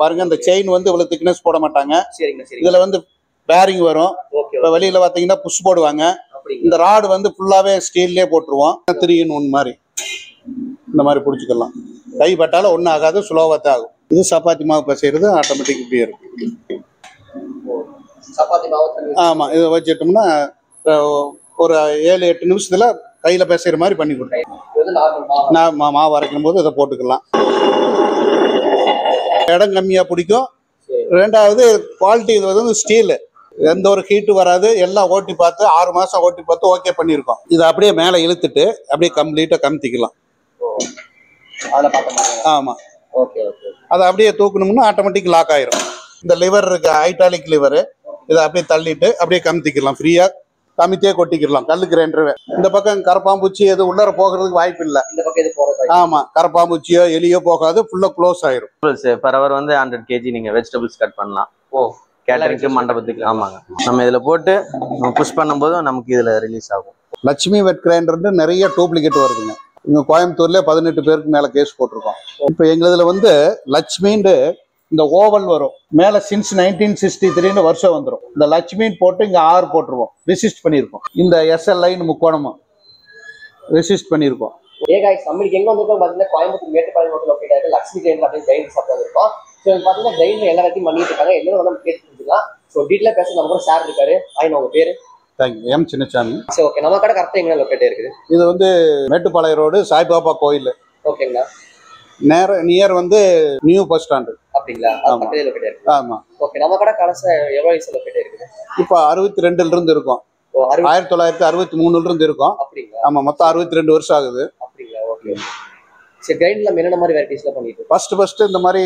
பாருங்க இந்த செயின் வந்து இவ்வளவு திக்னஸ் போட மாட்டாங்க. சரிங்க சரி. இதுல வந்து பேரிங் வரும். இப்ப வெளியில பாத்தீங்கன்னா புஷ் போடுவாங்க. இந்த ராடு வந்து ஃபுல்லாவே ஸ்டீல்லே போட்டுருவோம். 3 in 1 மாதிரி இந்த மாதிரி பிடிச்சிக்கலாம். கை பட்டாலும் ஒன்றும் ஆகாது, ஸ்லோவாக தான் ஆகும். இது சப்பாத்தி மாவு பிசைறது ஆட்டோமேட்டிக் இப்படி இருக்கும். சப்பாத்தி மாவு ஆமாம், இதை வச்சுட்டோம்னா ஒரு 7-8 நிமிஷத்துல கையில் பிசைகிற மாதிரி பண்ணி கொடுத்துருவோம். நான் மாவு அரைக்கும் போது இதை போட்டுக்கலாம். இடம் கம்மியாக பிடிக்கும். ரெண்டாவது குவாலிட்டி, இது வந்து ஸ்டீலு, எந்த ஒரு ஹீட்டு வராது. எல்லாம் ஓட்டி பார்த்து 6 மாதம் ஓட்டி பார்த்து ஓகே பண்ணியிருக்கோம். இதை அப்படியே மேலே இழுத்துட்டு அப்படியே கம்ப்ளீட்டாக கமுத்திக்கலாம். ஆமாம், அதை அப்படியே தூக்கணும்னா ஆட்டோமேட்டிக் லாக் ஆயிரும். இந்த லிவர் இருக்கு, ஹைட்ராலிக் லிவரு, இதை அப்படியே தள்ளிட்டு அப்படியே கமுத்திக்கலாம். ஃப்ரீயாக கமித்தியே கொட்டிக்கலாம். கல்லு கிரைண்டர். இந்த பக்கம் கரப்பாம்பூச்சி எது உள்ளர போகிறதுக்கு வாய்ப்பு இல்லை. ஆமா, கரப்பாம்பூச்சியோ எலியோ போகாது, ஃபுல்லா க்ளோஸ் ஆயிரும். பர் ஹவர் வந்து 100 kg நீங்க வெஜிடபிள்ஸ் கட் பண்ணலாம். கேட்டரிங்க்கு, மண்டபத்துக்கு. ஆமாங்க, நம்ம இதுல போட்டு புஷ் பண்ணும்போது நமக்கு இதுல ரிலீஸ் ஆகும். லட்சுமி வெட் கிரைண்டர் நிறைய டூப்ளிகேட் வருதுங்க. இங்க கோயம்புத்தூர்ல 18 பேருக்கு மேல கேஸ் போட்டிருக்கோம். இப்ப எங்களதுல வந்து லட்சுமின்னு இந்த ஓவல் வரும். மேல சின்ஸ் 1963 வருஷம் வந்துடும். இந்த லட்சுமின்னு போட்டு இங்க 6 போட்டுருவோம். ரெசிஸ்ட் பண்ணியிருக்கோம். இந்த SLI முக்கோணமும் ரெசிஸ்ட் பண்ணியிருக்கோம். நம்மளுக்கு எங்க வந்து பாத்தீங்கன்னா கோயம்புத்தூர் மேட்டுப்பாளையம் லொக்கேட் ஆயிருக்கு. லட்சுமி கிரைண்டர் அப்படின்னு கிரைண்டர் ஷாப் இருக்கும். ஸோ பாத்தீங்கன்னா கிரைண்டர் எல்லா இடத்தையும் பண்ணிட்டு இருக்காங்க. எல்லாரும் வந்து கேட்டுக்கலாம். ஸோ டீட்டெயிலாக பேச நம்ம கூட சார் இருக்காரு. உங்க பேரு? தேங்க்யூ. எம் சின்னசாமி. சரி, ஓகே. நம்ம கடை கரெக்டாக எங்க லொக்கேட் இருக்குது? இது வந்து மேட்டுப்பாளையம் ரோடு, சாய்பாபா கோயில். ஓகேங்களா. நியர் வந்து நியூ பஸ் ஸ்டாண்டு. அப்படிங்களா? லொக்கேட் இருக்கு. ஆமா. ஓகே. நம்ம கடை கடைசி எவ்வளோ வயசு லொக்கேட் இருக்குது? இப்போ 62 இருந்து இருக்கும். 1963 இருந்து இருக்கும். அப்படிங்களா? ஆமா, மொத்தம் 62 வருஷம் ஆகுது. அப்படிங்களா? ஓகே. சரி, கிரைண்டர்ல என்னென்ன மாதிரி வெரைட்டிஸ்ல பண்ணிட்டு? ஃபர்ஸ்ட் இந்த மாதிரி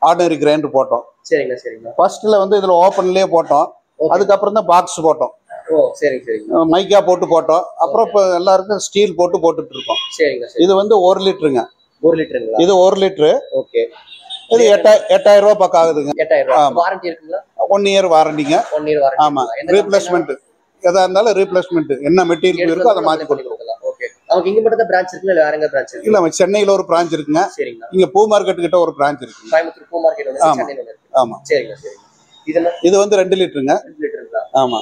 ஆர்டினரி கிரைண்டர் போட்டோம். சரிங்க சரிங்க. ஃபர்ஸ்ட்ல வந்து இதுல ஓப்பன்லயே போட்டோம். அதுக்கப்புறம் தான் பாக்ஸ் போட்டோம். ஓ சரிங்க சரிங்க. மைக்கா போட்டோம். அப்புறம் இப்போ எல்லாருக்கும் ஸ்டீல் போட்டுட்டு இருக்கோம். சரிங்க. இது வந்து 1 லிட்டருங்க. 1 லிட்டருங்களா? இது 1 லிட்டரு. ஓகே. இது 8000 ரூபாய் பக்கம் ஆகுதுங்க. 8000 ரூபாய். வாரண்டி இருக்குங்களா? 1 இயர் வாரண்டிங்க. 1 year warranty. ஆமா. ரீப்ளேஸ்மெண்ட் எதா இருந்தாலும் ரீப்ளேஸ்மெண்ட், என்ன மெட்டீரியல் இருக்கோ அதை மாத்தி கொடுக்கலாம். ஓகே. நமக்கு இங்க மட்டும் தான் பிரான்ச் இருக்குல்ல, இல்ல வேற எங்க பிரான்ச் இருக்கு? இல்ல, சென்னையில ஒரு பிரான்ச் இருக்குங்க. சரிங்க. இங்க பூ மார்க்கெட் கிட்ட ஒரு பிரான்ச் இருக்கு. கோயம்புத்தூர் பூ மார்க்கெட் வந்து சென்னையில இருக்கு. ஆமா. சரிங்க சரிங்க. இது வந்து 2 லிட்டருங்க. 2 லிட்டருங்களா? ஆமா.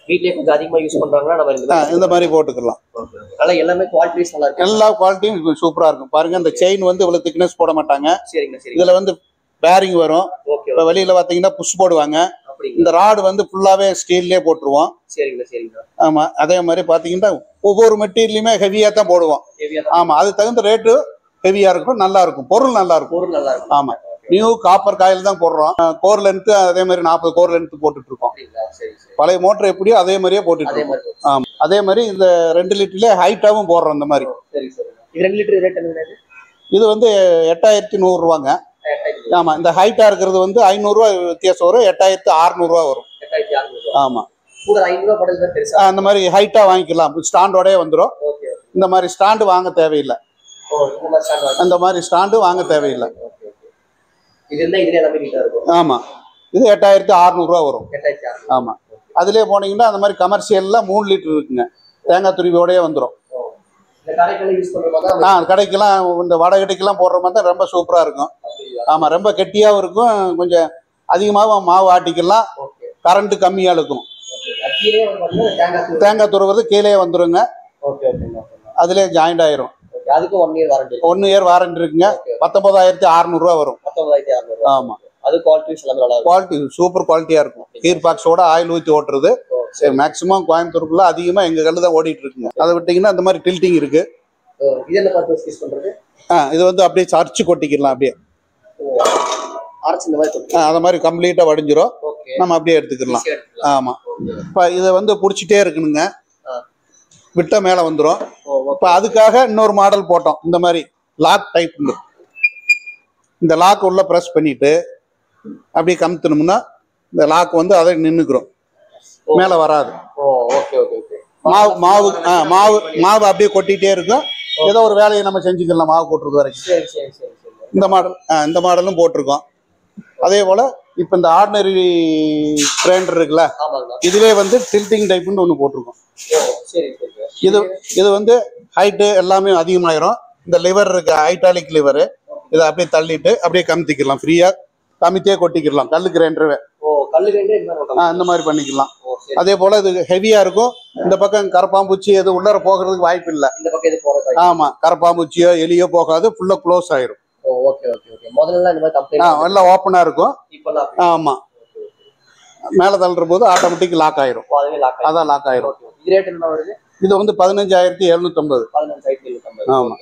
வீட்லயே கொஞ்சம் அதிகமா யூஸ் பண்றாங்கன்னா நம்ம இந்த மாதிரி போட்டுக்கலாம். நல்லா எல்லாமே குவாலிட்டிஸ் நல்லா இருக்கு. எல்லா குவாலிட்டியும் சூப்பரா இருக்கும். பாருங்க, இந்த செயின் வந்து இவ்வளவு திக்னஸ் போட மாட்டாங்க. சரிங்க சரி. இதுல வந்து பேரிங் வரும். இப்ப வெளியில பாத்தீங்கன்னா புஷ் போடுவாங்க. இந்த ராடு வந்து ஃபுல்லாவே ஸ்டீல்லே போட்டுருவோம். சரிங்க சரிங்க. ஆமா. அதே மாதிரி பாத்தீங்கன்னா ஒவ்வொரு மெட்டீரியலுமே ஹெவியா தான் போடுவோம். ஆமா, அது தகுந்த ரேட்டு ஹெவியா இருக்கும். நல்லா இருக்கும், பொருள் நல்லா இருக்கும். ஆமா. நியூ காப்பர் காயில் தான் போடுறோம். கோர் லென்த் அதே மாதிரி 40 கோர் லென்த் போட்டுட்டு இருக்கோம். பழைய மோட்டர் எப்படியோ அதே மாதிரியே போட்டுட்டு இருக்கோம். ஆமா. அதே மாதிரி இந்த 2 லிட்டர்ல ஹைட்டாவும் போடுறோம். இந்த மாதிரி. இது 2 லிட்டர் ரேட் என்ன? இது வந்து 8100 ரூபாங்க. ஆமா. இந்த ஹைட்டா இருக்கிறது வந்து 500 ரூபாய் வித்தியாசம் வரும். 8600 ரூபாய் வரும். ஆமா. அந்த மாதிரி ஹைட்டா வாங்கிக்கலாம். ஸ்டாண்டோடய வந்துடும். இந்த மாதிரி ஸ்டாண்டு வாங்க தேவையில்லை. அந்த மாதிரி ஸ்டாண்டு வாங்க தேவையில்லை. ஆமா. இது 8600 ரூபாய் வரும். ஆமா. அதுலயே போனீங்கன்னா அந்த மாதிரி கமர்ஷியல்ல 3 லிட்டர் இருக்குங்க. தேங்காய் துருவியோடய வந்துடும். கடைக்கெல்லாம் இந்த வடகடைக்கெல்லாம் போடுற மாதிரி தான் ரொம்ப சூப்பரா இருக்கும். ஆமா, ரொம்ப கெட்டியாவும் இருக்கும். கொஞ்சம் அதிகமாகவும் மாவு ஆட்டிக்கலாம். கரண்ட் கம்மியா இருக்கும். தேங்காய் துருவது கீழே வந்துருங்க. அதுலயே ஜாயிண்ட் ஆயிரும். அதுக்கு 1 இயர் வாரண்டி. 1 இயர் வாரண்டி இருக்குங்க. 19600 ரூபாய் வரும். 19600. ஆமா. அது குவாலிட்டிஸ் எல்லாம் நல்லா இருக்கும். குவாலிட்டி சூப்பர் குவாலிட்டியா இருக்கும். கீர் பாக்ஸோட ஆயில் ஊத்தி ஓட்டுறது. சரி, மேக்ஸிமம் கோயம்புத்தூருக்குள்ள அதிகமா எங்க கல்லு தான் ஓடிட்டு இருக்குங்க. அதை விட்டீங்கன்னா இந்த மாதிரி டில்ட்டிங் இருக்கு. இது என்ன பர்பஸ் யூஸ் பண்றது? இது வந்து அப்படியே அரைச்சு கொட்டிக்கலாம். அப்படியே அரைச்சு இந்த மாதிரி அத மாதிரி கம்ப்ளீட்டா வடிஞ்சிரும். நம்ம அப்படியே எடுத்துக்கலாம். ஆமா. இப்ப இதை வந்து புடிச்சிட்டே இருக்கணுங்க. விட்ட மேல வந்துடும். இப்ப அதுக்காக இன்னொரு மாடல் போட்டோம். இந்த மாதிரி லாக் டைப். இந்த லாக் உள்ள பிரஸ் பண்ணிட்டு அப்படியே கமுத்தணும்னா இந்த லாக் வந்து அதை நின்னுக்கிறோம். மேல வராது. மாவு அப்படியே கொட்டிட்டே இருக்கும். ஏதோ ஒரு வேலையை நம்ம செஞ்சுக்கலாம் மாவு போட்டுருக்கு வரைக்கும். இந்த மாடலும் போட்டிருக்கோம். அதே போல இப்ப இந்த ஆர்டினரி கிரைண்டர் இருக்குல்ல, இதுவே வந்து டில்ட்டிங் டைப்னு ஒண்ணு போட்டிருக்கோம். இது வந்து ஹைட்டு எல்லாமே அதிகமாயிரும். இந்த லிவர் இருக்கு, ஹைட்ராலிக் லிவர், இதை அப்படியே தள்ளிட்டு அப்படியே கமுத்திக்கலாம், ஃப்ரீயா கமித்தியே கொட்டிக்கலாம். கல்லு கிரைண்டர் இந்த மாதிரி பண்ணிக்கலாம். அதே போல இது ஹெவியா இருக்கும். இந்த பக்கம் கரப்பாம்பூச்சி எது உள்ளர போகிறதுக்கு வாய்ப்பு இல்லை. ஆமா, கரப்பாம்பூச்சியோ எலியோ போகாது, ஃபுல்லா க்ளோஸ் ஆயிரும். எல்லாம் ஓப்பனா இருக்கும். ஆமா, மேல தள்ளுற போது ஆட்டோமேட்டிக் லாக் ஆயிரும். அதான் லாக் ஆயிரும். இது வந்து 15,750. ஆமா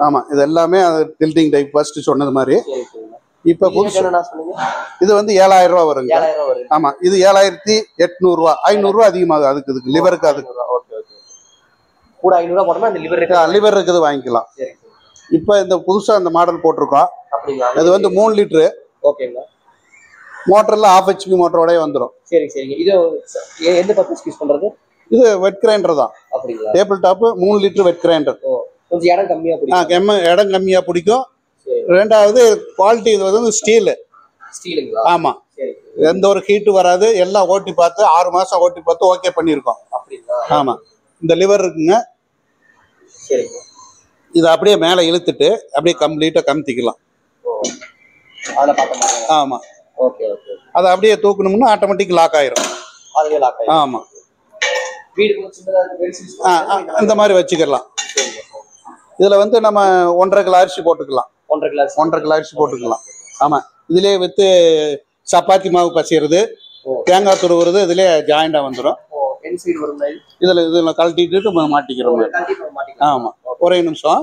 ஆமா, இது எல்லாமே டில்டிங் டைப் ஃபர்ஸ்ட் சொன்னது மாதிரி. இப்ப புதுசு இது வந்து 7,000 ரூபா வருங்க. ஆமா, இது 7,800 ரூபா. 500 ரூபா அதிகமாகும் அதுக்கு. இதுக்கு லிவருக்கு அதுக்கு கூட 500 ரூபா போட்டோம்னா அந்த லிவர் இருக்குது வாங்கிக்கலாம். இப்ப இந்த புதுசா இந்த மாடல் போட்டிருக்கோம். இது வந்து 3 லிட்டரு. ஓகேங்களா. மோட்டர்ல 1/2 HP மோட்டரோடய வந்துடும். சரி சரிங்க. இது எந்த பர்பஸ் யூஸ் பண்றது? இது வெட் கிரைண்டர் தான். அப்படிங்களா. Table top 3 litre wet grinder. கொஞ்சம் இடம் கம்மியா பிடிக்கும். இடம் கம்மியா பிடிக்கும். ரெண்டாவது குவாலிட்டி, இது வந்து ஸ்டீல். ஸ்டீலுங்களா? ஆமா, எந்த ஒரு ஹீட்டு வராது. எல்லாம் ஓட்டி பார்த்து 6 மாசம் ஓட்டி பார்த்து ஓகே பண்ணியிருக்கோம். அப்படிங்களா. ஆமா, இந்த லிவர் இருக்குங்க. சரிங்க. இதை அப்படியே மேலே இழுத்துட்டு அப்படியே கம்ப்ளீட்டா கமுத்திக்கலாம். ஆமா, ஓகே ஓகே. அதை அப்படியே தூக்கணும்னா ஆட்டோமேட்டிக் லாக் ஆயிரும். ஆமா, இந்த மாதிரி வச்சுக்கலாம். இதுல வந்து நம்ம 1.5 கிலோ அரிசி போட்டுக்கலாம். 1.5 கிலோ அரிசி போட்டுக்கலாம். ஆமா, இதுலயே வித்து சப்பாத்தி மாவு பசைறது, தேங்காய் துருவுறது இதுலயே ஜாயிண்டா வந்துடும். இதுல கழட்டிட்டு மாட்டிக்கிறோம். ஆமா, ஒரே நிமிஷம்.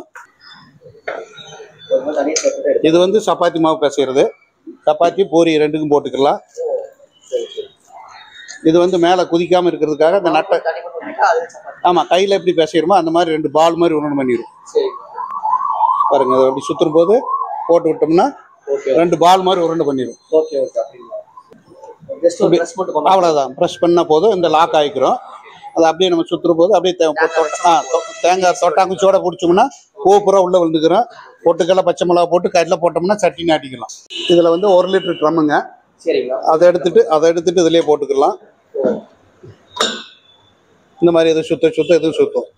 இது வந்து சப்பாத்தி மாவு பசைறது, சப்பாத்தி பூரி ரெண்டுக்கும் போட்டுக்கலாம். இது வந்து மேல குதிக்காம இருக்கிறதுக்காக இந்த நட்டை. ஆமா, கையில எப்படி பேசிடுமோ அந்த மாதிரி 2 பால் மாதிரி உருண்டை பண்ணிடும். பாருங்க, அப்படி சுத்தும் போது போட்டு விட்டோம்னா 2 பால் மாதிரி உருண்டை பண்ணிடும். அவ்வளவுதான், ப்ரெஸ் பண்ணா போதும். இந்த லாக் ஆகிக்கிறோம். அதை அப்படியே நம்ம சுத்துற போது அப்படியே தேங்காய் தொட்டாங்குச்சியோட பிடிச்சோம்னா பூரா உள்ள விழுந்துக்கிறோம். பொட்டுக்கடலை பச்சை மிளகா போட்டு கறியில் போட்டோம்னா சட்னி ஆட்டிக்கலாம். இதுல வந்து 1 லிட்டர் ட்ரம்முங்க. அதை எடுத்துட்டு இதுலயே போட்டுக்கலாம். இந்த மாதிரி எது சுத்த எதுவும் சுத்தம்.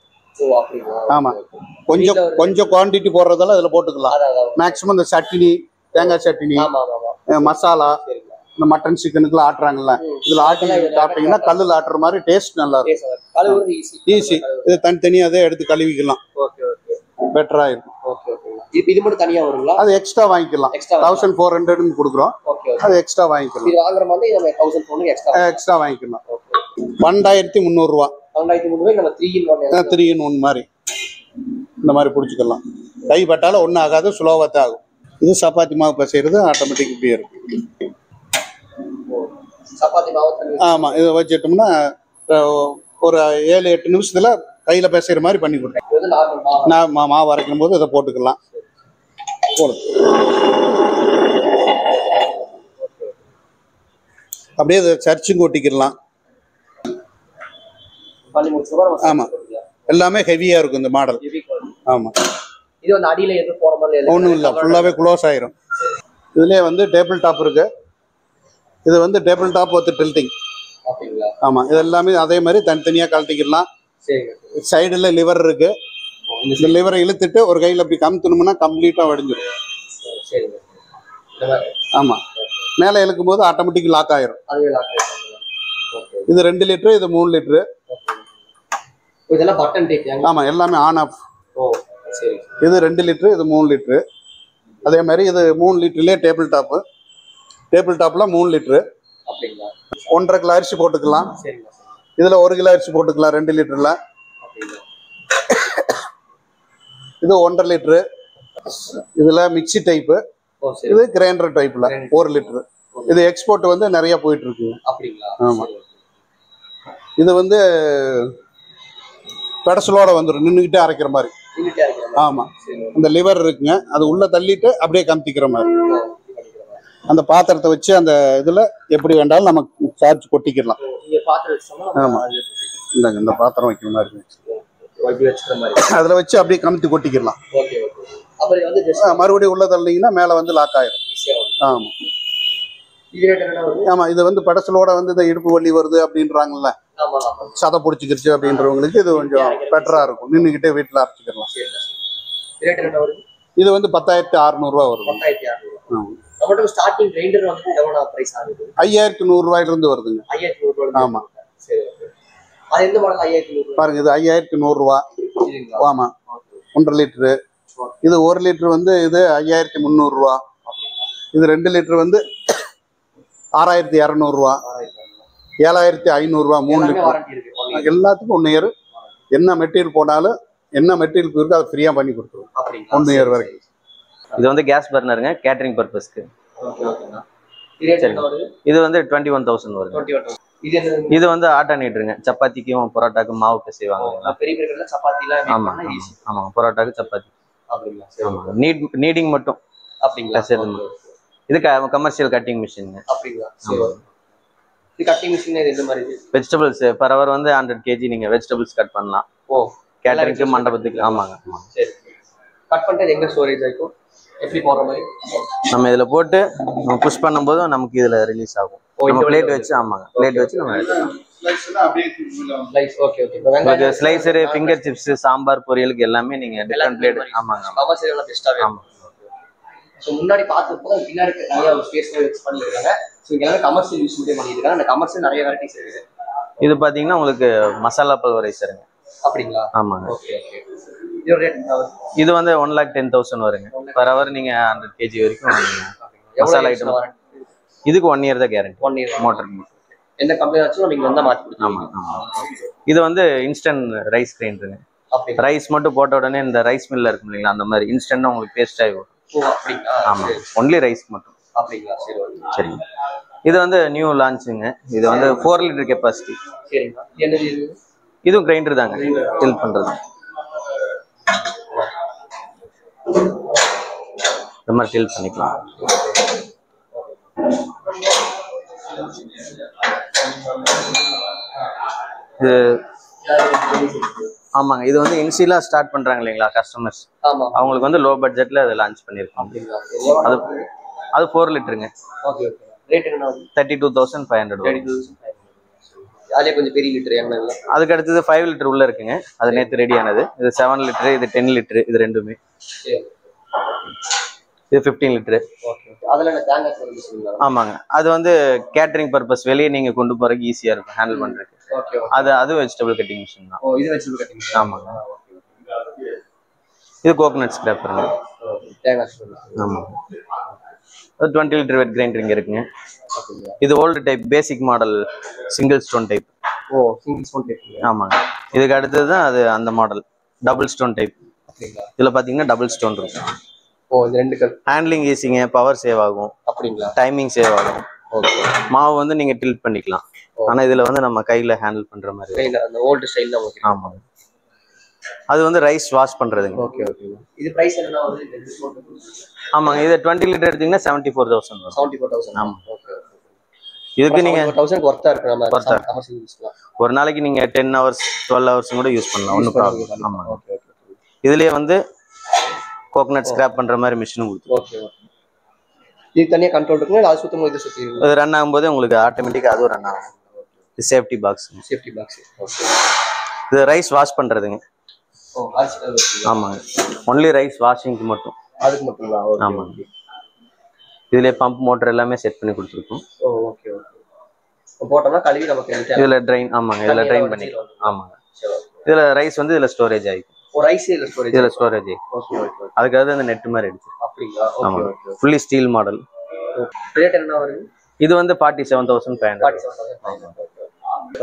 ஆமா, கொஞ்சம் குவான்டிட்டி போடுறதால இதுல போட்டுக்கலாம். மேக்சிமம் இந்த சட்னி, தேங்காய் சட்னி, மசாலா, இந்த மட்டன் சிக்கனுக்குலாம் ஆட்டுறாங்கல்ல, இதுல ஆட்டி சாப்பிட்டீங்கன்னா கல்லுல ஆட்டுற மாதிரி டேஸ்ட் நல்லா இருக்கும். ஈஸி. இது தனித்தனியா அதை எடுத்து கழுவிக்கலாம். பெட்டரா இருக்கும். இது மட்டும் தனியா வருங்களா? அது எக்ஸ்ட்ரா வாங்கிக்கலாம். 1400 கொடுக்குறோம். அது எக்ஸ்ட்ரா வாங்கிக்கலாம். இது வாங்குற மாதிரி நம்ம 1400 எக்ஸ்ட்ரா வாங்கிக்கலாம். 12,300 ரூபா. 12,300 நம்ம 3 in 1 மாதிரி இந்த மாதிரி பிடிச்சிக்கலாம். கை பட்டாலும் ஒன்றும் ஆகாது, ஸ்லோவாக தான் ஆகும். இது சப்பாத்தி மாவு பசைறது ஆட்டோமேட்டிக் இப்படியே இருக்கும். சப்பாத்தி மாவு. ஆமா, இதை வச்சுட்டோம்னா ஒரு 7-8 நிமிஷத்துல கையில பேசுற மாதிரி பண்ணி கொடுத்தேன். நான் மாவு அரைக்கும் போது இதை போட்டுக்கலாம். அப்படியே இதை சர்ச்சும் கொட்டிக்கலாம். ஆமா, எல்லாமே ஹெவியா இருக்கும் இந்த மாடல். ஆமா, இது வந்து அடியில எதுவும் போற மாதிரி ஒண்ணும் இல்ல, ஃபுல்லாவே க்ளோஸ் ஆயிரும். இதுலயே வந்து டேபிள் டாப் இருக்கு. இது வந்து டேபிள் டாப் வித் டில்டிங். ஆமா, இது எல்லாமே அதே மாதிரி தனித்தனியா கழட்டிக்கலாம். சைடுல லிவர் இருக்கு. இந்த லிவரை இழுத்துட்டு ஒரு கையில அப்படி கமுத்தணும்னா கம்ப்ளீட்டா வடிஞ்சிடும். ஆமா, மேல இழுக்கும் போது ஆட்டோமேட்டிக் லாக் ஆயிரும். இது 2 லிட்டரு, இது 3 லிட்டரு. ஆமா, எல்லாமே ஆன் ஆஃப். இது 2 லிட்டரு, இது 3 லிட்டரு. அதே மாதிரி இது 3 லிட்டர்லயே டேபிள் டாப்பு. டேபிள் டாப்ல 3 லிட்டரு. 1.5 கிலோ அரிசி போட்டுக்கலாம். இதுல 1 கிலோ அரிசி போட்டுக்கலாம் 2 லிட்டர்ல. இது 1.5 லிட்டரு. இதுல மிக்சி டைப்பு. இது கிரைண்டர் டைப்ல 1 லிட்டரு. இது எக்ஸ்போர்ட் வந்து நிறைய போயிட்டு இருக்கு. ஆமா, இது வந்து பெடசலோட வந்துடும், நின்றுகிட்டே அரைக்கிற மாதிரி. ஆமா, இந்த லிவர் இருக்குங்க, அது உள்ள தள்ளிட்டு அப்படியே கமுத்திக்கிற மாதிரி. அந்த பாத்திரத்தை வச்சு அந்த இதுல எப்படி வேண்டாலும் நம்ம சார்ஜ் கொட்டிக்கலாம். ஆமா, இந்த பாத்திரம் வைக்கிற மாதிரி அதுல வச்சு அப்படியே கமுத்தி கொட்டிக்கலாம். மறுபடியும் உள்ள தள்ளிங்கன்னா மேல வந்து லாக் ஆயிரும். ஆமா ஆமா, இது வந்து படசலோட வந்து இந்த இடுப்பு வலி வருது அப்படின்றாங்கல்ல, சதை பிடிச்சிக்கிருச்சு அப்படின்றவங்களுக்கு இது கொஞ்சம் பெட்டரா இருக்கும். நின்றுகிட்டே வீட்டுல அரைச்சிக்கலாம். இது வந்து 10,600 ரூபா வரும். 10,600. நம்மகிட்ட ஸ்டார்டிங் கிரைண்டர் வந்து எவ்வளவு பிரைஸ் ஆகுது? 5,100 ரூபாயில இருந்து வருதுங்க. 5,100 ரூபாய். ஆமா. சரி. அது எந்த மாடல் 5,100? பாருங்க இது 5,100 ரூபா. ஆமா. 1.5 லிட்டரு. இது 1 லிட்டர் வந்து இது 5,300 ரூபா. இது 2 லிட்டர் வந்து 6,200 ரூபா. 7,500 ரூபா. 3 லிட்டர் எல்லாத்துக்கும் 1 இயர். என்ன மெட்டீரியல் போனாலும் என்ன மெட்டீரியல் இருக்கு அதை ஃப்ரீயா பண்ணி கொடுத்துருவோம். 1 இயர் வரைக்கும். இது வந்து கேஸ் பர்னருங்க, கேட்டரிங் பர்பஸ்க்கு. இது வந்து 21,000 வருது. இது வந்து ஆல்டர்னேட்டருங்க, சப்பாத்திக்கும் பரோட்டாக்கும் மாவு பிசைவாங்க. ஆமா ஆமா, பரோட்டாக்கு சப்பாத்தி. நீடிங் மட்டும். இது commercial cutting machine. Vegetables per hour வந்து 100 kg நீங்க வெஜிடபிள்ஸ் கட் பண்ணலாம். கேட்டரிங்க்கு மண்டபத்துக்கு. ஆமாங்க. கட் பண்ணிட்டு எங்க ஸ்டோரேஜ் ஆகும்? எப்படி போற மாதிரி நம்ம இதுல போட்டு புஷ் பண்ணும்போது நமக்கு இதுல ரிலீஸ் ஆகும். நம்ம பிளேட் வச்சு. ஆமாங்க, பிளேட் வச்சு நம்ம ஸ்லைசர், ஃபிங்கர் சிப்ஸ், சாம்பார், பொரியலுக்கு எல்லாமே நீங்க டிஃபரண்ட் பிளேட். ஆமாங்க. ஆமா. சோ முன்னாடி பார்த்தப்போ பின்னாடி நிறைய ஸ்பேஸ் யூஸ் பண்ணிருக்காங்க. சோ இங்க எல்லாமே கமர்ஷியல் யூஸ் மட்டும் பண்ணிருக்காங்க. அந்த கமர்ஷியல் நிறைய வெரைட்டிஸ் இருக்கு. இது பாத்தீங்கன்னா உங்களுக்கு மசாலா பல்வரைசருங்க. அப்படிங்களா? ஆமாங்க. ஓகே. இது ரேட் இது வந்து 1,10,000 வருங்க. பர் ஹவர் நீங்க 100 kg வரைக்கும் வாங்குங்க. மசாலா ஐட்டம். இதுக்கு 1 இயர் தான் கேரண்டி. 1 இயர் மோட்டருக்கு. எந்த கம்பெனி ஆச்சும் நீங்க வந்தா மாத்தி கொடுத்துருவீங்க. ஆமா. இது வந்து இன்ஸ்டன்ட் ரைஸ் கிரைண்டருங்க. ரைஸ் மட்டும் போட்ட உடனே இந்த ரைஸ் மில்ல இருக்கும் இல்லைங்களா, அந்த மாதிரி இன்ஸ்டன்ட்டா உங்களுக்கு பேஸ்ட் ஆகி வரும். ஆமா, ஒன்லி ரைஸ் மட்டும். அப்படிங்களா? சரிங்க. இது வந்து நியூ லான்ச்சுங்க. இது வந்து 4 லிட்டர் கெப்பாசிட்டி. சரிங்க. என்னது இது? இதுவும் கிரைண்டர் தாங்க, டில் பண்றது. இந்த மாதிரி டில் பண்ணிக்கலாம். இது ஆமாங்க. இது வந்து இன்சியலா ஸ்டார்ட் பண்றாங்க இல்லைங்களா கஸ்டமர்ஸ், அவங்களுக்கு வந்து லோ பட்ஜெட்ல அதை லான்ச் பண்ணிருக்கோம். அது 4 லிட்டருங்க. ஓகே. ரேட் என்ன? 32,500. அதே கொஞ்சம் பெரிய லிட்டர் என்ன? அதுக்கு அடுத்தது 5 லிட்டர் உள்ள இருக்குங்க. அது நேத்து ரெடி ஆனது. இது 7 லிட்டர், இது 10 லிட்டர். இது ரெண்டுமே. இது 15 லிட்டர். ஆமாங்க. அது வந்து கேட்டரிங் பர்பஸ், வெளியே நீங்க கொண்டு போறதுக்கு ஈஸியா இருக்கும் ஹேண்டில் பண்றதுக்கு. அது வெஜிடபிள் கட்டிங் மிஷின் தான். இது வெஜிடபிள் கட்டிங். ஆமாங்க. இது கோகனட் ஸ்கிராப்பருங்க. ஆமாங்க. 20 லிட்டர் வெட் கிரைண்டர் இங்க இருக்குங்க. இது old type basic model single stone type. Single stone type. ஆமாங்க. இதுக்கு அடுத்தது தான் அது அந்த மாடல் டபுள் ஸ்டோன் டைப். இதுல பாத்தீங்கன்னா டபுள் ஸ்டோன் இருக்கும். இது ரெண்டு ஹேண்ட்லிங் ஈஸிங்க, பவர் சேவ் ஆகும். அப்படிங்களா? டைமிங் சேவ் ஆகும். மாவு வந்து நீங்க டில்ட் பண்ணிக்கலாம். ஆனா இதுல வந்து நம்ம கையில ஹேண்டில் பண்ற மாதிரி அந்த ஓல்ட் ஸ்டைல்ல. ஆமாங்க. அது வந்து ரைஸ் வாஷ் பண்றதுங்க. இது பிரைஸ் என்ன வருது? ஆமாங்க. இது 20 லிட்டர் எடுத்தீங்கன்னா 74,000 வரும். 74,000. ஆமா. இதுக்கு நீங்க 1000 வர்த்தா இருக்கு. நம்ம கமர்ஷியல் யூஸ்லாம் ஒரு நாளைக்கு நீங்க 10 hours 12 hours கூட யூஸ் பண்ணலாம். ஒன்னும் ப்ராப்ளம். ஆமா. இதுலயே வந்து கோகனட் ஸ்கிராப் பண்ற மாதிரி மிஷினும் கொடுத்து. இது தனியா கண்ட்ரோல் இருக்குங்க. அது சுத்தமா இது சுத்தி அது ரன் ஆகும்போது உங்களுக்கு ஆட்டோமேட்டிக்கா அதுவும் ரன் ஆகும். இது சேஃப்டி பாக்ஸ். இது ரைஸ் வாஷ் பண்றதுங்க. ஆமாங்க. ஒன்லி ரைஸ் வாஷிங்க்கு மட்டும். அதுக்கு மட்டும் தான். ஆமாங்க. இதுல பம்ப் மோட்டர் எல்லாமே செட் பண்ணி கொடுத்துருக்கோம். போட்டோம்னா கழுவி நமக்கு இதுல ட்ரைன். ஆமாங்க. இதுல ட்ரைன் பண்ணிக்கலாம். ஆமாங்க. இதுல ரைஸ் வந்து இதுல ஸ்டோரேஜ் ஆயிடும். ரைஸ் இதுல ஸ்டோரேஜ். அதுக்காக அந்த நெட் மாதிரி அடிச்சு. அப்படிங்களா? ஆமாங்க. Fully steel model. ரேட் என்ன வருது? இது வந்து 47,500.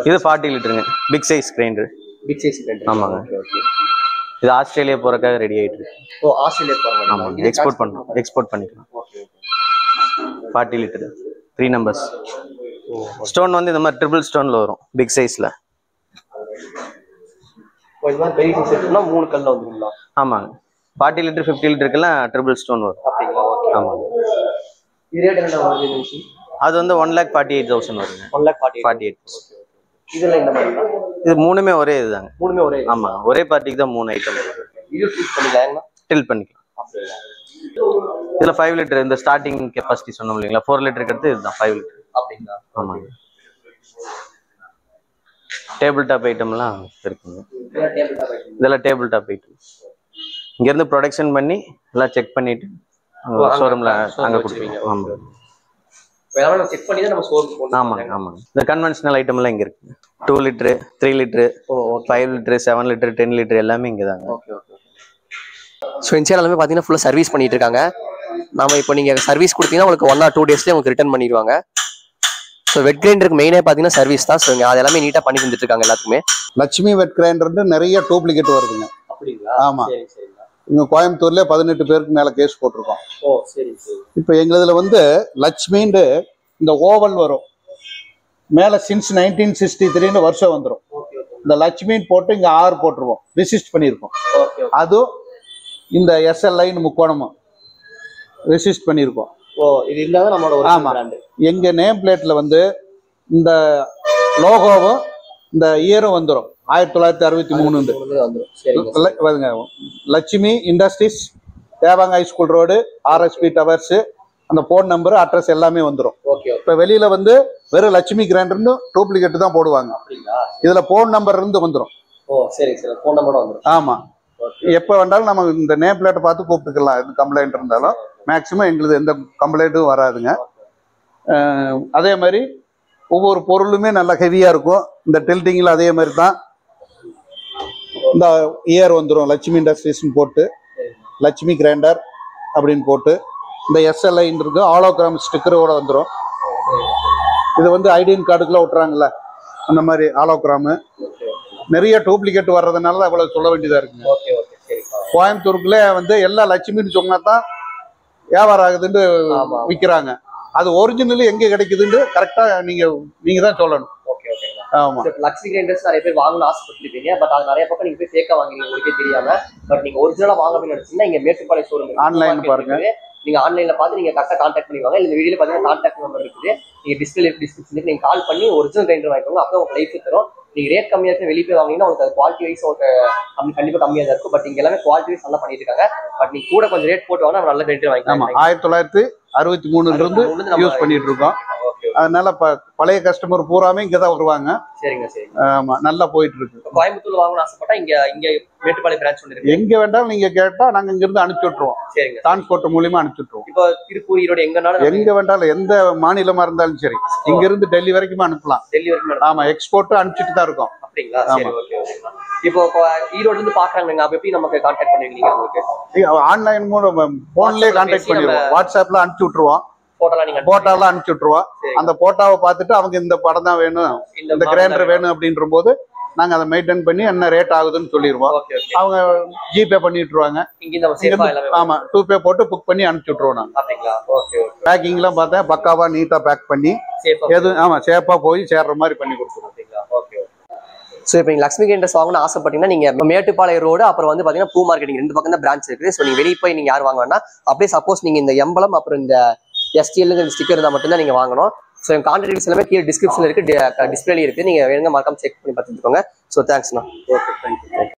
இது 40 லிட்டருங்க. Big size grinder. ஆமாங்க. இது ஆஸ்திரேலியா போறதுக்காக ரெடி ஆயிட்டு இருக்கு. ஆஸ்திரேலியா போறாங்க. ஆமாங்க. எக்ஸ்போர்ட் பண்ணிக்கலாம். 40 லிட்டர் 3 நம்பர்ஸ். ஸ்டோன் வந்து இந்த மாதிரி ட்ரிபிள் ஸ்டோன்ல வரும் பிக் சைஸ்ல. இந்த மாதிரி பெரிய சைஸ் எடுத்தா 3 கல்ல வந்துருங்களா? ஆமாங்க. 40 லிட்டர் 50 லிட்டருக்கெல்லாம் ட்ரிபிள் ஸ்டோன் வரும். அப்படிங்களா? ஆமாங்க. இது ரேட் என்ன வருது? அது வந்து 1,48,000 வருங்க. 1,48,000. இதுல இந்த மாதிரி இது மூணுமே ஒரே இதுதாங்க. மூணுமே ஒரே. ஆமா, ஒரே பார்ட்டிக்கு தான் 3 ஐட்டம் இருக்கு. இது ஃபிட் பண்ணிக்கலாம். டில் பண்ணிக்கலாம். இதுல 5 லிட்டர் இந்த ஸ்டார்டிங் கெபாசிட்டி சொன்னோம் இல்லைங்களா, 4 லிட்டருக்கு அடுத்து இதுதான் 5 லிட்டர். அப்படிங்களா? ஆமாங்க. டேபிள் டாப் ஐட்டம்லாம் இருக்குங்க. இதெல்லாம் டேபிள் டாப் ஐட்டம். இங்க இருந்து ப்ரொடக்ஷன் பண்ணி எல்லாம் செக் பண்ணிட்டு ஷோரூம்ல அங்க கொடுப்பீங்க. ஆமா, வேணா செக் பண்ணி தான் நம்ம ஸ்டோருக்கு போறோம். ஆமாங்க ஆமாங்க. இந்த கன்வென்ஷனல் ஐட்டம் எல்லாம் இங்க இருக்கு. 2 litre, 3 litre, 5 litre, 7 litre, 10 litre எல்லாமே இங்க தாங்க. Okay okay. ஸோ இந்த சேனல் எல்லாமே பார்த்தீங்கன்னா ஃபுல்லாக சர்வீஸ் பண்ணிட்டு இருக்காங்க. நம்ம இப்போ நீங்கள் சர்வீஸ் கொடுத்தீங்கன்னா உங்களுக்கு 1 or 2 டேஸ்லேயே உங்களுக்கு ரிட்டர்ன் பண்ணிடுவாங்க. ஸோ வெட் கிரைண்டருக்கு மெயினே பார்த்தீங்கன்னா சர்வீஸ் தான். ஸோ இங்கே அது எல்லாமே நீட்டாக பண்ணி தந்துட்டு இருக்காங்க எல்லாத்துக்குமே. லட்சுமி வெட் கிரைண்டர் நிறைய டூப்ளிகேட் வருதுங்க. அப்படிங்களா? ஆமா, இங்க கோயம்புத்தூர்ல 18 பேருக்கு மேல கேஸ் போட்டிருக்கோம். ஓ சரி சரி. இப்போ எங்களுதுல வந்து லட்சுமின்னு இந்த ஓவல் வரும் மேல சின்ஸ் 1963 வருஷம் வந்துடும். இந்த லட்சுமின்னு போட்டு இங்க 6 போட்டுருவோம், ரெசிஸ்ட் பண்ணியிருக்கோம். அதுவும் இந்த SLI முக்கோணமும் ரெசிஸ்ட் பண்ணியிருக்கோம். ஓ இது இல்லாத நம்மளோட. ஆமா, எங்க நேம் பிளேட்ல வந்து இந்த லோகோவும் இந்த இயரும் வந்துடும். 1963 Lakshmi industries, Devanga high school road, RSP towers, அந்த போன் நம்பர், அட்ரஸ் எல்லாமே வந்துடும். இப்ப வெளியில வந்து வெறும் லட்சுமி கிரைண்டர்னு டூப்ளிகேட் தான் போடுவாங்க. இதுல போன் நம்பர் இருந்து வந்துடும். ஆமா, எப்ப வேண்டாலும் நம்ம இந்த நேம் பிளேட்டை பார்த்து கூப்பிட்டுக்கலாம். எந்த கம்ப்ளைண்ட் இருந்தாலும் மேக்சிமம் எங்களுக்கு எந்த கம்ப்ளைண்ட்டும் வராதுங்க. அதே மாதிரி ஒவ்வொரு பொருளுமே நல்லா ஹெவியா இருக்கும். இந்த டில்டிங்ல அதே மாதிரி தான் இந்த இயர் வந்துடும். லட்சுமி இண்டஸ்ட்ரீஸ்ன்னு போட்டு லட்சுமி கிரைண்டர் அப்படின்னு போட்டு இந்த SLI இருக்கு, ஹாலோகிராம் ஸ்டிக்கரோட வந்துடும். இது வந்து ஐடின் கார்டுக்குள்ள விட்டுறாங்கல்ல, அந்த மாதிரி ஹாலோகிராமு. நிறைய டூப்ளிகேட் வர்றதுனால அவ்வளவு சொல்ல வேண்டியதா இருக்குங்க. கோயம்புத்தூருக்குள்ளே வந்து எல்லா லட்சுமின்னு சொன்னா தான் வியாபாரம் ஆகுதுன்னு விற்கிறாங்க. அது ஒரிஜினலி எங்க கிடைக்குதுன்னு கரெக்டா நீங்க தான் சொல்லணும். ஆமா, லக்ஸரி கிரைண்டர்ஸ் நிறைய பேர் வாங்கணும்னு ஆசைப்பட்டிருப்பீங்க. பட் அது நிறைய பக்கம் நீங்க போய் ஃபேக்கா வாங்குறீங்க, உங்களுக்கே தெரியாம. பட் நீங்க ஒரிஜினலா வாங்க அப்படின்னு நினைச்சீங்கன்னா இங்க மேட்டுப்பாளையம் ஷோரூம் ஆன்லைன் பாருங்க. நீங்க ஆன்லைன்ல பார்த்து நீங்க கரெக்டா கான்டாக்ட் பண்ணிவாங்க. இந்த வீடியோல பாத்தீங்கன்னா கான்டாக்ட் நம்பர் இருக்குது. நீங்க டிஸ்கிரிப்ஷனுக்கு நீங்க கால் பண்ணி ஒரிஜினல் கிரைண்டர் வாங்கிக்கோங்க. அப்போ உங்களுக்கு லைஃப் தரும். நீங்க ரேட் கம்மியா இருக்கு வெளியே போய் வாங்கினீங்கன்னா உங்களுக்கு அது குவாலிட்டி வைஸ் உங்களுக்கு கண்டிப்பா கம்மியா தான் இருக்கும். பட் இங்க எல்லாமே குவாலிட்டி வைஸ் நல்லா பண்ணிட்டு இருக்காங்க. பட் நீங்க கூட கொஞ்சம் ரேட் போட்டு வாங்க, நல்ல கிரைண்டர் வாங்கிக்கலாம். 1963 இருந்து யூஸ் பண்ணிட்டு இருக்கோம். அதனால பழைய கஸ்டமர் பூராமே இங்கதான் வருவாங்க. சரிங்க சரிங்க. ஆமா, நல்லா போயிட்டு இருக்கு. கோயம்புத்தூர்ல வாங்கணும்னு ஆசைப்பட்டா இங்க மேட்டுப்பாளையம் பிரான்ச் ஒன்று இருக்கு. எங்க வேண்டாலும் நீங்க கேட்டா நாங்க இங்க இருந்து அனுப்பிச்சு விட்டுருவோம். சரிங்க, டிரான்ஸ்போர்ட் மூலியமா அனுப்பிச்சு விட்டுருவோம். இப்போ திருப்பூர், ஈரோடு எங்க வேண்டாலும் எந்த மாநிலமா இருந்தாலும் சரி, இங்க இருந்து டெல்லி வரைக்கும் அனுப்பலாம். டெல்லி வரைக்கும்? ஆமா, எக்ஸ்போர்ட் அனுப்பிச்சுட்டு தான் இருக்கோம். அப்படிங்களா? சரி, ஓகே ஓகே. இப்போ ஈரோட்ல இருந்து பாக்குறாங்க, அப்ப எப்படி நமக்கு கான்டாக்ட் பண்ணுவீங்க? உங்களுக்கு ஆன்லைன் மூலம் போன்லயே கான்டாக்ட் பண்ணிடுவோம். வாட்ஸ்அப்ல அனுப்பிச்சு விட்டுருவோம். போட்டோலாம் அனுப்பிச்சு விட்டுருவோம். அந்த போட்டோவை பார்த்துட்டு அவங்க இந்த படம் தான் வேணும், இந்த கிரைண்டர் வேணும் அப்படின்ற போது நாங்க அதை மெயின்டைன் பண்ணி என்ன ரேட் ஆகுதுன்னு சொல்லிடுவோம். அவங்க ஜிபே பண்ணி விட்டுருவாங்க. ஆமா, 2 போட்டு புக் பண்ணி அனுப்பிச்சு விட்டுருவோம். பேக்கிங் எல்லாம் பார்த்தேன் பக்காவா நீட்டா பேக் பண்ணி சேஃபா போய் சேர்ற மாதிரி பண்ணி கொடுத்துருவோம். ஸோ இப்போ நீங்கள் லக்ஷ்மி கிரைண்டர்ஸ் வாங்கணும்னு ஆசைப்பட்டீங்கன்னா நீங்கள் மேட்டுப்பாளையம் ரோடு, அப்புறம் வந்து பார்த்தீங்கன்னா பூ மார்க்கெட்டிங் 2 பக்கம் தான் பிரான்ச் இருக்குது. ஸோ நீங்கள் வெளியே போய் நீங்கள் யார் வாங்க வேணா, அப்படியே சப்போஸ் நீங்கள் இந்த எம்பளம் அப்புறம் இந்த STL ஸ்டிக்கர் இருந்தால் மட்டும்தான் நீங்கள் வாங்கணும். ஸோ எங்கள் கான்டாக்ட் டீடைல்ஸ் எல்லாமே கீழே டிஸ்கிரிப்ஷனில் இருக்குது, டிஸ்பிளேலையும் இருக்குது. நீங்கள் வேணுங்க மறக்காம செக் பண்ணி பார்த்துக்கோங்க. ஸோ தேங்க்ஸ்ண்ணா. Okay, thank you.